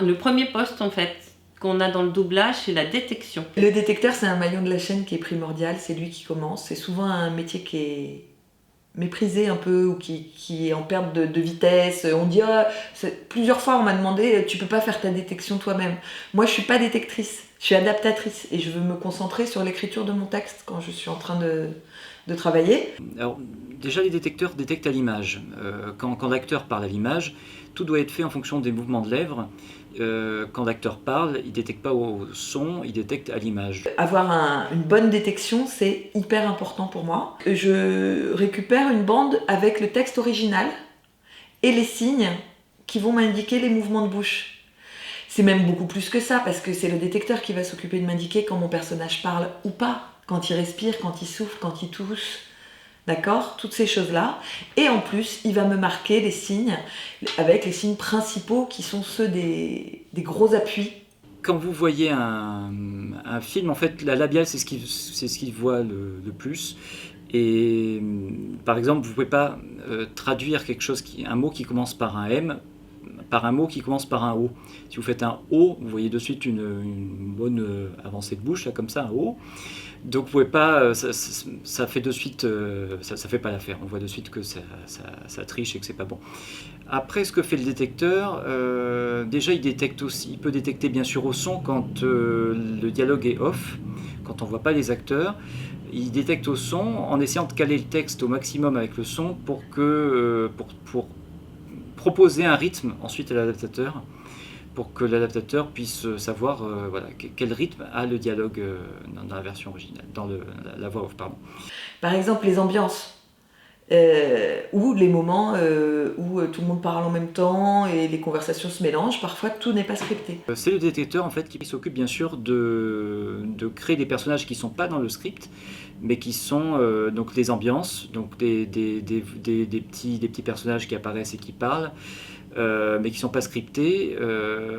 Le premier poste en fait qu'on a dans le doublage, c'est la détection. Le détecteur, c'est un maillon de la chaîne qui est primordial, c'est lui qui commence. C'est souvent un métier qui est méprisé un peu ou qui est en perte de vitesse. On dit plusieurs fois on m'a demandé tu peux pas faire ta détection toi-même. Moi je suis pas détectrice, je suis adaptatrice et je veux me concentrer sur l'écriture de mon texte quand je suis en train de travailler. Alors, déjà, les détecteurs détectent à l'image. Quand l'acteur parle à l'image, tout doit être fait en fonction des mouvements de lèvres. Quand l'acteur parle, il ne détecte pas au son, il détecte à l'image. Avoir une bonne détection, c'est hyper important pour moi. Je récupère une bande avec le texte original et les signes qui vont m'indiquer les mouvements de bouche. C'est même beaucoup plus que ça, parce que c'est le détecteur qui va s'occuper de m'indiquer quand mon personnage parle ou pas, quand il respire, quand il souffle, quand il tousse. D'accord ? Toutes ces choses-là. Et en plus, il va me marquer des signes, avec les signes principaux qui sont ceux des gros appuis. Quand vous voyez un film, en fait, la labiale, c'est ce qu'il voit le plus. Et par exemple, vous ne pouvez pas traduire un mot qui commence par un M par un mot qui commence par un O. Si vous faites un O, vous voyez de suite une bonne avancée de bouche, là, comme ça, un O. Donc vous pouvez pas, ça fait de suite, ça fait pas l'affaire. On voit de suite que ça triche et que c'est pas bon. Après, ce que fait le détecteur, déjà il peut détecter bien sûr au son quand le dialogue est off, quand on voit pas les acteurs. Il détecte au son en essayant de caler le texte au maximum avec le son pour proposer un rythme ensuite à l'adaptateur, pour que l'adaptateur puisse savoir quel rythme a le dialogue dans la version originale, dans la voix off, pardon. Par exemple, les ambiances, ou les moments où tout le monde parle en même temps et les conversations se mélangent, parfois tout n'est pas scripté. C'est le détecteur en fait qui s'occupe bien sûr de créer des personnages qui ne sont pas dans le script, mais qui sont donc des ambiances, donc des petits personnages qui apparaissent et qui parlent, mais qui ne sont pas scriptés.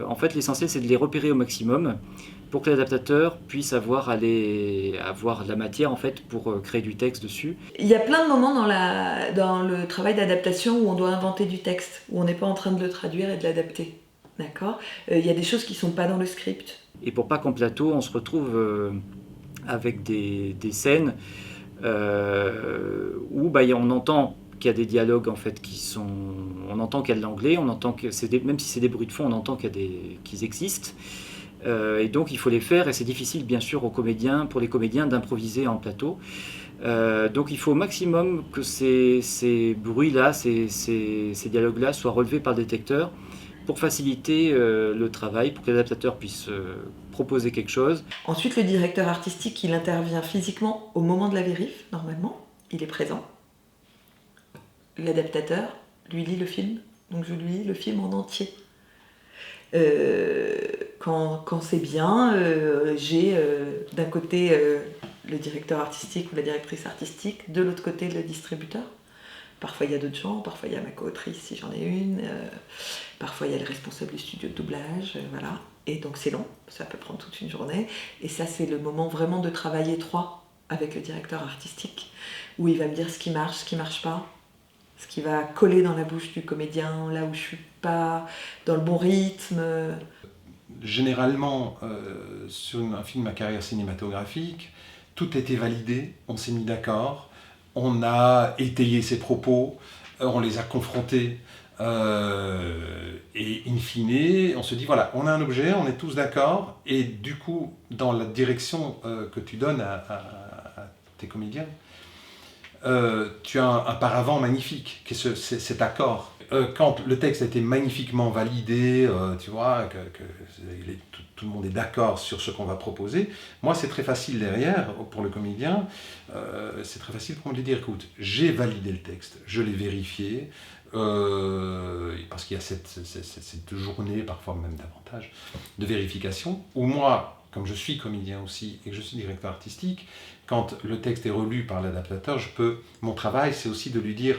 En fait, l'essentiel, c'est de les repérer au maximum pour que l'adaptateur puisse avoir la matière en fait, pour créer du texte dessus. Il y a plein de moments dans le travail d'adaptation où on doit inventer du texte, où on n'est pas en train de le traduire et de l'adapter. D'accord ? Il y a des choses qui ne sont pas dans le script. Et pour pas qu'en plateau, on se retrouve avec des scènes où on entend qu'il y a des dialogues en fait on entend qu'il y a de l'anglais, on entend que même si c'est des bruits de fond, on entend qu'ils existent. Et donc il faut les faire, et c'est difficile bien sûr pour les comédiens d'improviser en plateau. Donc il faut au maximum que ces bruits-là, ces dialogues-là soient relevés par le détecteur pour faciliter le travail, pour que l'adaptateur puisse proposer quelque chose. Ensuite, le directeur artistique, il intervient physiquement au moment de la vérif, normalement, il est présent. L'adaptateur lui lit le film, donc je lui lis le film en entier. Quand c'est bien, j'ai d'un côté le directeur artistique ou la directrice artistique, de l'autre côté le distributeur. Parfois il y a d'autres gens, parfois il y a ma co-autrice si j'en ai une, parfois il y a le responsable du studio de doublage, voilà. Et donc c'est long, ça peut prendre toute une journée. Et ça c'est le moment vraiment de travail étroit avec le directeur artistique, où il va me dire ce qui marche pas, ce qui va coller dans la bouche du comédien, là où je suis pas dans le bon rythme. Généralement, sur un film à carrière cinématographique, tout a été validé, on s'est mis d'accord, on a étayé ses propos, on les a confrontés, et in fine, on se dit voilà, on a un objet, on est tous d'accord, et du coup, dans la direction que tu donnes à tes comédiens, tu as un paravent magnifique, qui est cet accord. Quand le texte a été magnifiquement validé, tu vois, tout le monde est d'accord sur ce qu'on va proposer, moi c'est très facile derrière, pour le comédien, c'est très facile pour me dire, écoute, j'ai validé le texte, je l'ai vérifié, parce qu'il y a cette journée, parfois même davantage, de vérification, où moi, comme je suis comédien aussi, et que je suis directeur artistique, quand le texte est relu par l'adaptateur, mon travail c'est aussi de lui dire,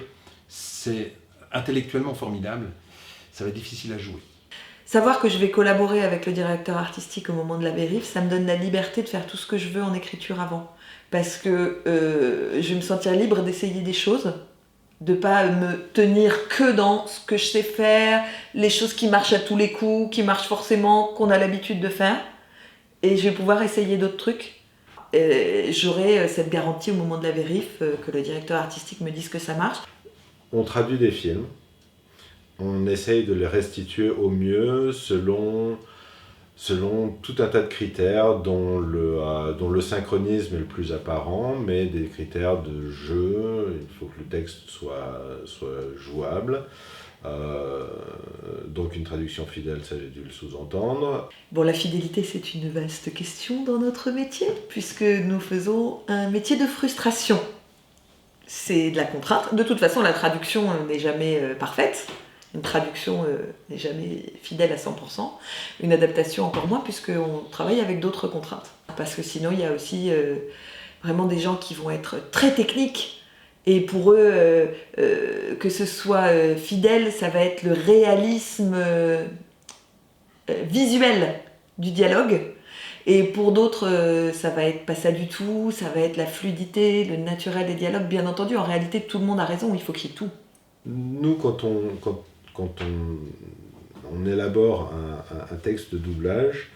c'est intellectuellement formidable, ça va être difficile à jouer. Savoir que je vais collaborer avec le directeur artistique au moment de la vérif, ça me donne la liberté de faire tout ce que je veux en écriture avant. Parce que je vais me sentir libre d'essayer des choses de pas me tenir que dans ce que je sais faire, les choses qui marchent à tous les coups, qui marchent forcément, qu'on a l'habitude de faire. Et je vais pouvoir essayer d'autres trucs. Et j'aurai cette garantie au moment de la vérif que le directeur artistique me dise que ça marche. On traduit des films, on essaye de les restituer au mieux selon tout un tas de critères dont le synchronisme est le plus apparent, mais des critères de jeu, il faut que le texte soit jouable. Donc une traduction fidèle, ça j'ai dû le sous-entendre. Bon, la fidélité, c'est une vaste question dans notre métier, puisque nous faisons un métier de frustration. C'est de la contrainte. De toute façon, la traduction n'est jamais parfaite. Une traduction n'est jamais fidèle à 100%. Une adaptation encore moins, puisqu'on travaille avec d'autres contraintes. Parce que sinon, il y a aussi vraiment des gens qui vont être très techniques. Et pour eux, que ce soit fidèle, ça va être le réalisme visuel du dialogue. Et pour d'autres, ça va être pas ça du tout, ça va être la fluidité, le naturel des dialogues. Bien entendu, en réalité, tout le monde a raison, il faut qu'il y ait tout. Nous, quand on élabore un texte de doublage,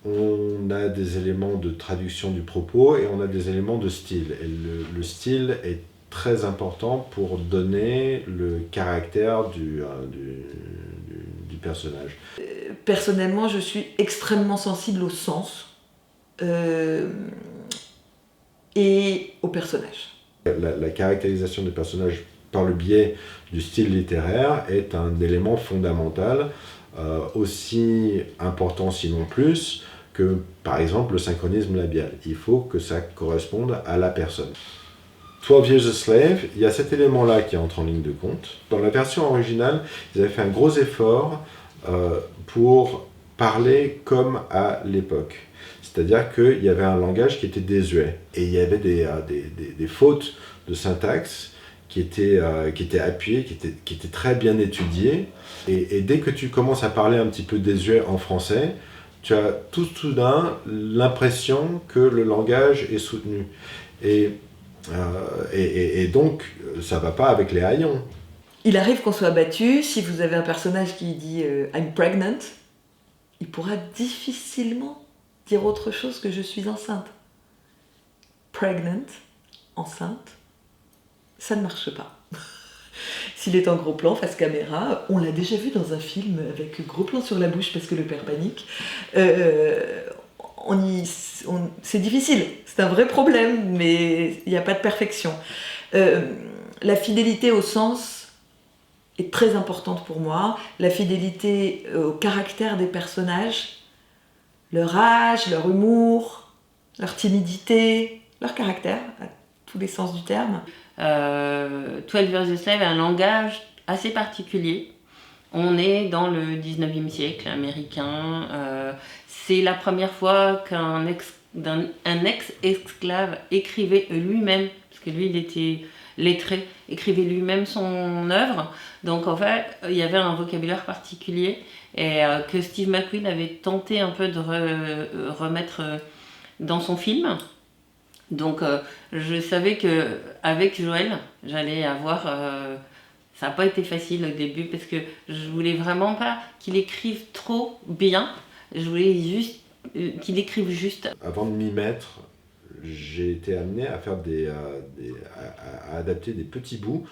on a des éléments de traduction du propos et on a des éléments de style. Et le style est très important pour donner le caractère du personnage. Personnellement, je suis extrêmement sensible au sens et au personnage. La caractérisation des personnages par le biais du style littéraire est un élément fondamental, aussi important sinon plus que par exemple le synchronisme labial. Il faut que ça corresponde à la personne. 12 Years a Slave, il y a cet élément-là qui entre en ligne de compte. Dans la version originale, ils avaient fait un gros effort pour parler comme à l'époque. C'est-à-dire qu'il y avait un langage qui était désuet. Et il y avait des fautes de syntaxe qui étaient appuyées, qui étaient très bien étudiées. Et dès que tu commences à parler un petit peu désuet en français, tu as tout soudain l'impression que le langage est soutenu. Et donc, ça ne va pas avec les haillons. Il arrive qu'on soit battu. Si vous avez un personnage qui dit « I'm pregnant », il pourra difficilement dire autre chose que « je suis enceinte ». Pregnant, enceinte, ça ne marche pas. S'il est en gros plan, face caméra, on l'a déjà vu dans un film avec gros plan sur la bouche parce que le père panique. C'est difficile, c'est un vrai problème, mais il n'y a pas de perfection. La fidélité au sens est très importante pour moi. La fidélité au caractère des personnages, leur âge, leur humour, leur timidité, leur caractère, à tous les sens du terme. 12 Years a Slave a un langage assez particulier. On est dans le 19e siècle américain. C'est la première fois qu'un ex-esclave écrivait lui-même, parce que lui il était lettré, écrivait lui-même son œuvre. Donc en fait, il y avait un vocabulaire particulier et que Steve McQueen avait tenté un peu de remettre dans son film. Donc je savais qu'avec Joël, j'allais avoir... ça n'a pas été facile au début parce que je voulais vraiment pas qu'il écrive trop bien. Je voulais juste qu'il écrive juste. Avant de m'y mettre, j'ai été amené à faire à adapter des petits bouts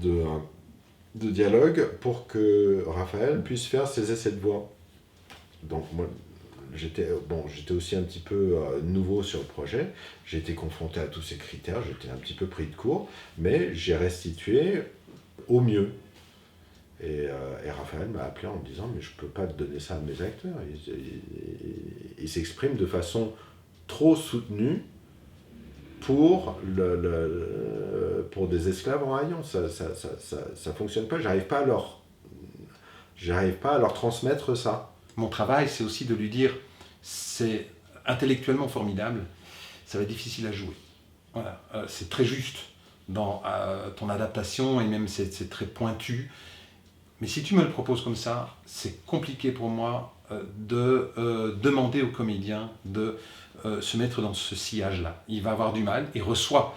de dialogue pour que Raphaël puisse faire ses essais de voix. Donc moi, j'étais aussi un petit peu nouveau sur le projet. J'ai été confronté à tous ces critères, j'étais un petit peu pris de court, mais j'ai restitué au mieux. Et Raphaël m'a appelé en me disant « mais je ne peux pas te donner ça à mes acteurs, ils s'expriment de façon trop soutenue pour des esclaves en haillons, ça ne fonctionne pas, j'arrive pas à leur transmettre ça. » Mon travail, c'est aussi de lui dire c'est intellectuellement formidable, ça va être difficile à jouer. Voilà, c'est très juste dans ton adaptation et même c'est très pointu. Mais si tu me le proposes comme ça, c'est compliqué pour moi de demander au comédien de se mettre dans ce sillage-là. Il va avoir du mal, il reçoit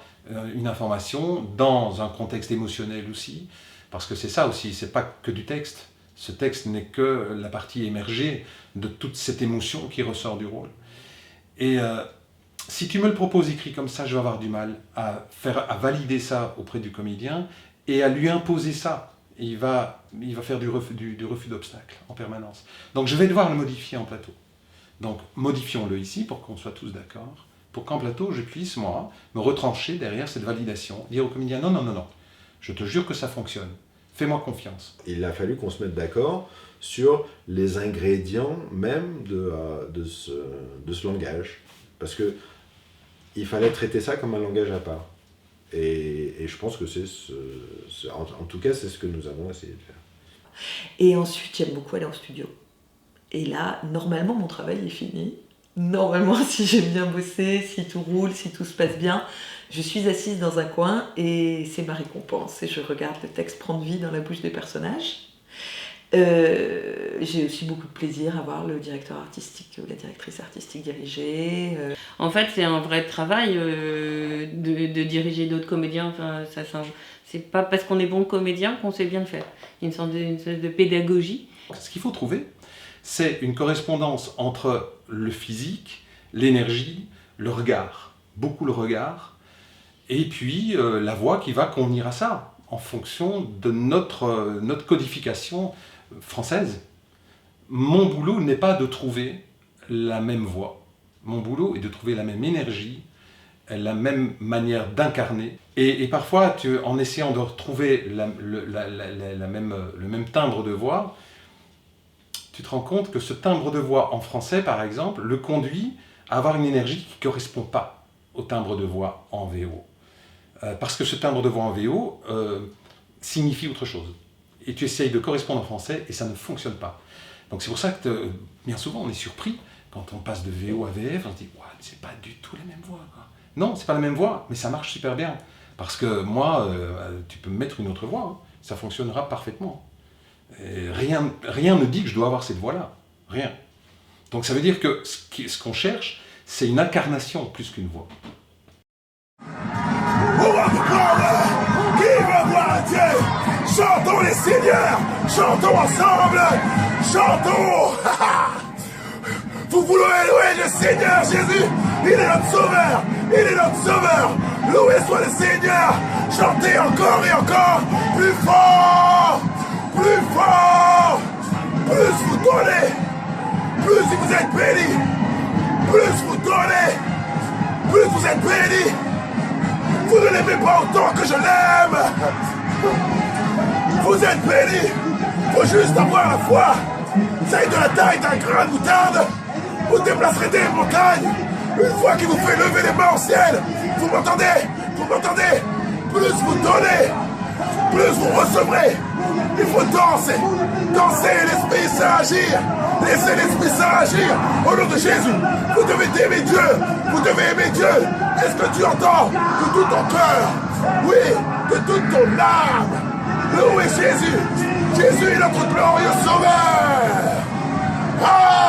une information dans un contexte émotionnel aussi, parce que c'est ça aussi, c'est pas que du texte. Ce texte n'est que la partie émergée de toute cette émotion qui ressort du rôle. Et si tu me le proposes écrit comme ça, je vais avoir du mal à valider ça auprès du comédien et à lui imposer ça. Et il va faire du refus d'obstacle en permanence. Donc je vais devoir le modifier en plateau. Donc modifions-le ici pour qu'on soit tous d'accord, pour qu'en plateau je puisse, moi, me retrancher derrière cette validation, dire au comédien non, non, non, non, je te jure que ça fonctionne, fais-moi confiance. Il a fallu qu'on se mette d'accord sur les ingrédients même de ce langage, parce que il fallait traiter ça comme un langage à part. Et je pense que en tout cas, c'est ce que nous avons essayé de faire. Et ensuite, j'aime beaucoup aller en studio. Et là, normalement, mon travail est fini. Normalement, si j'aime bien bosser, si tout roule, si tout se passe bien, je suis assise dans un coin et c'est ma récompense. Et je regarde le texte prendre vie dans la bouche des personnages. J'ai aussi beaucoup de plaisir à voir le directeur artistique ou la directrice artistique diriger. En fait, c'est un vrai travail de diriger d'autres comédiens. Enfin, c'est pas parce qu'on est bon comédien qu'on sait bien le faire. Il y a une sorte de pédagogie. Ce qu'il faut trouver, c'est une correspondance entre le physique, l'énergie, le regard, beaucoup le regard, et puis la voix qui va convenir à ça, en fonction de notre codification française. Mon boulot n'est pas de trouver la même voix. Mon boulot est de trouver la même énergie, la même manière d'incarner. Et parfois, en essayant de retrouver le même timbre de voix, tu te rends compte que ce timbre de voix en français, par exemple, le conduit à avoir une énergie qui ne correspond pas au timbre de voix en VO. Parce que ce timbre de voix en VO signifie autre chose. Et tu essayes de correspondre en français et ça ne fonctionne pas. Donc c'est pour ça que bien souvent on est surpris quand on passe de VO à VF, on se dit « c'est pas du tout la même voix. » Non, c'est pas la même voix, mais ça marche super bien. Parce que moi, tu peux me mettre une autre voix, hein, ça fonctionnera parfaitement. Et rien ne dit que je dois avoir cette voix-là. Rien. Donc ça veut dire que ce qu'on cherche, c'est une incarnation plus qu'une voix. Qui veut voir Dieu? Chantons les seigneurs, chantons ensemble, chantons. Vous voulez louer le Seigneur Jésus? Il est notre sauveur, il est notre sauveur. Loué soit le Seigneur. Chantez encore et encore, plus fort, plus fort. Plus vous donnez, plus vous êtes bénis. Plus vous donnez, plus vous êtes bénis. Vous ne l'aimez pas autant que je l'aime. Vous êtes bénis. Faut juste avoir la foi. C'est de la taille d'un grain de moutarde. Vous déplacerez des montagnes. Une fois qu'il vous fait lever les mains au ciel. Vous m'entendez? Vous m'entendez? Plus vous donnez, plus vous recevrez. Il faut danser. Danser et l'Esprit Saint agir. Laissez l'Esprit Saint agir. Au nom de Jésus, vous devez aimer Dieu. Vous devez aimer Dieu. Est-ce que tu entends? De tout ton cœur. Oui, de toute ton âme. Louez Jésus. Jésus est notre glorieux sauveur. Ah!